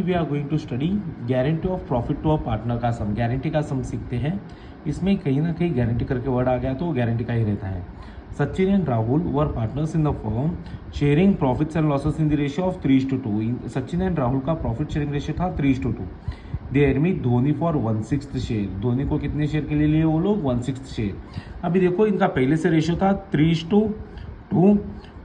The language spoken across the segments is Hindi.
We are going to study guarantee of profit to a partner का सम। गारंटी का सम सीखते हैं। इसमें कहीं ना कहीं गारंटी करके वर्ड आ गया तो गारंटी का ही रहता है। Sachin and Rahul were partners in the firm sharing profits and losses in the ratio of 3:2। Sachin and Rahul का प्रॉफिट शेयरिंग रेशियो था 3:2। देयर में धोनी फॉर 1/6 शेयर। धोनी को कितने शेयर के लिए लिए वो लोग? 1/6 शेयर। अभी देखो इनका पहले से रेशियो था 3:2।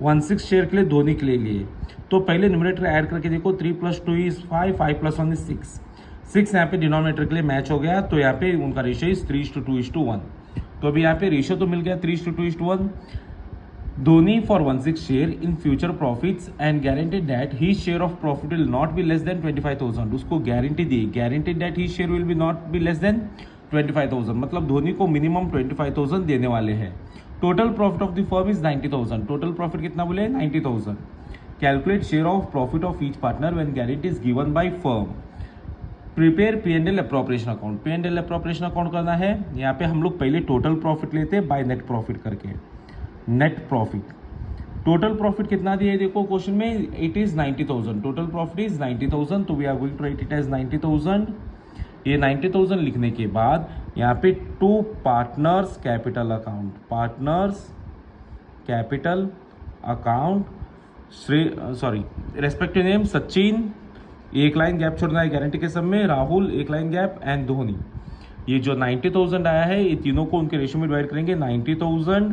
1/6 शेयर के लिए धोनी के लिए लिए तो पहले न्यूमरेटर ऐड करके देखो 3 + 2 = 5, 5 + 1 = 6। 6 यहाँ पे डिनोमिनेटर के लिए मैच हो गया तो यहाँ पे उनका रेशियो इज 3:2:1। तो अभी यहाँ पे रेशियो तो मिल गया 3:2:1। Dhoni for 1/6 share in future profits and guaranteed that he share of profit will not be less than 25,000। उसको guarantee the, guaranteed that he share will be not be less than 25,000, मतलब धोनी को मिनिमम 25,000 देने वाले हैं। Total profit of the firm is 90,000। Total profit कितना बोले? 90,000। Calculate share of profit of each partner when guarantee is given by firm. Prepare P&L appropriation account. P&L appropriation account करना है। यहाँ पे हम लोग पहले टोटल प्रॉफिट लेते हैं बाय नेट प्रॉफिट करके। नेट प्रॉफिट, टोटल प्रॉफिट कितना दिया है देखो क्वेश्चन में, it is 90,000। Total profit is 90,000 तो we are going to write it as 90,000। ये 90,000 लिखने के बाद यहाँ पे to partners capital account, partners capital account respective name Sachin, एक लाइन गैप छोड़ना है गारंटी के सब में, राहुल एक लाइन गैप एंड धोनी। ये जो 90,000 आया है ये तीनों को उनके रेशियो में डिवाइड करेंगे। 90,000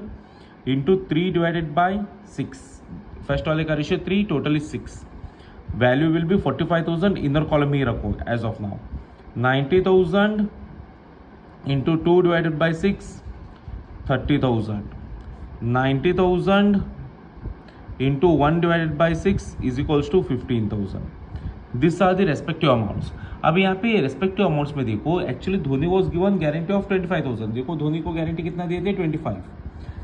इंटू 3/6। फर्स्ट वाले का ratio 3, total is 6। Value will be 45,000। Inner column में ही रखो as of now. 90,000 into 2/6 30,000। 90,000 into 1/6 is equals to 15,000। This are the respective amounts. अब यहाँ पे रेस्पेक्टिव अमाउंट्स में देखो, actually Dhoni was given guarantee of 25,000। देखो धोनी को गारंटी कितना दिए थे? 25,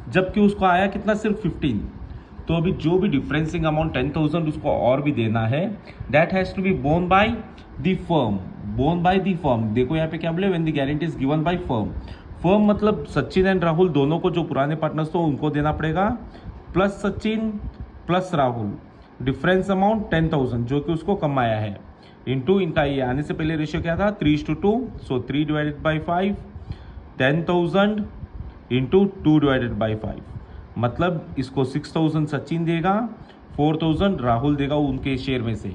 जबकि उसको आया कितना? सिर्फ 15। तो अभी जो भी डिफरेंसिंग अमाउंट 10,000 उसको और भी देना है, that has to be borne by the firm. Borne by the firm. देखो यहाँ पे क्या बोले? When the guarantee is given by firm. Firm मतलब सचिन एंड राहुल दोनों को, जो पुराने पार्टनर्स तो उनको देना पड़ेगा, plus Sachin plus Rahul. Difference amount 10,000 जो कि उसको कम आया है, इंटू इनका ये आने से पहले रेशियो क्या था? 3:2। सो 3/5 10,000 इंटू 2/5, मतलब इसको 6,000 सचिन देगा, 4,000 राहुल देगा उनके शेयर में से।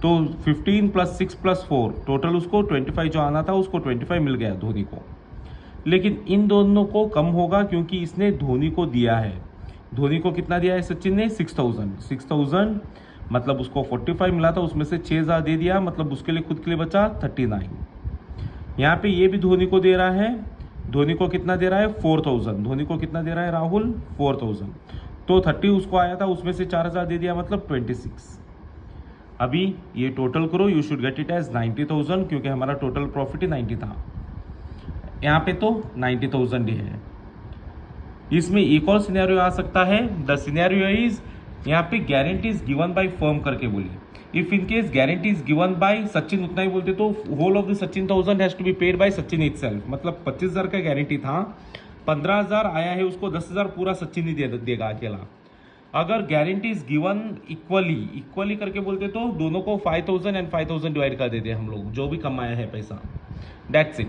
तो 15 + 6 + 4 टोटल उसको 25 जो आना था उसको 25 मिल गया धोनी को। लेकिन इन दोनों को कम होगा क्योंकि इसने धोनी को दिया है। धोनी को कितना दिया है सचिन ने? 6,000 मतलब उसको 45 मिला था, उसमें से 6,000 दे दिया, मतलब उसके लिए खुद के लिए बचा 39। यहाँ पे ये भी धोनी को दे रहा है। धोनी को कितना दे रहा है? 4,000। धोनी को कितना दे रहा है राहुल? 4,000। तो 30 उसको आया था, उसमें से 4,000 दे दिया, मतलब 26। अभी ये टोटल करो, you should get it as 90,000 क्योंकि हमारा टोटल प्रॉफिट ही 90 था। यहाँ पे तो 90,000 ही है। इसमें एक और सिनेरियो आ सकता है। द सिनेरियो इज, यहाँ पे guarantee is given by firm करके बोले। If in case guarantee is given by Sachin, उतना ही बोलते तो whole of the Sachin 1000 has to be paid by Sachin itself. मतलब 25,000 का गारंटी था, 15,000 आया है, उसको 10,000 पूरा सचिन ही देगा अकेला। अगर गारंटी इज गिवन इक्वली करके बोलते तो दोनों को 5,000 एंड 5,000 डिवाइड कर देते हम लोग, जो भी कमाया है पैसा। That's it.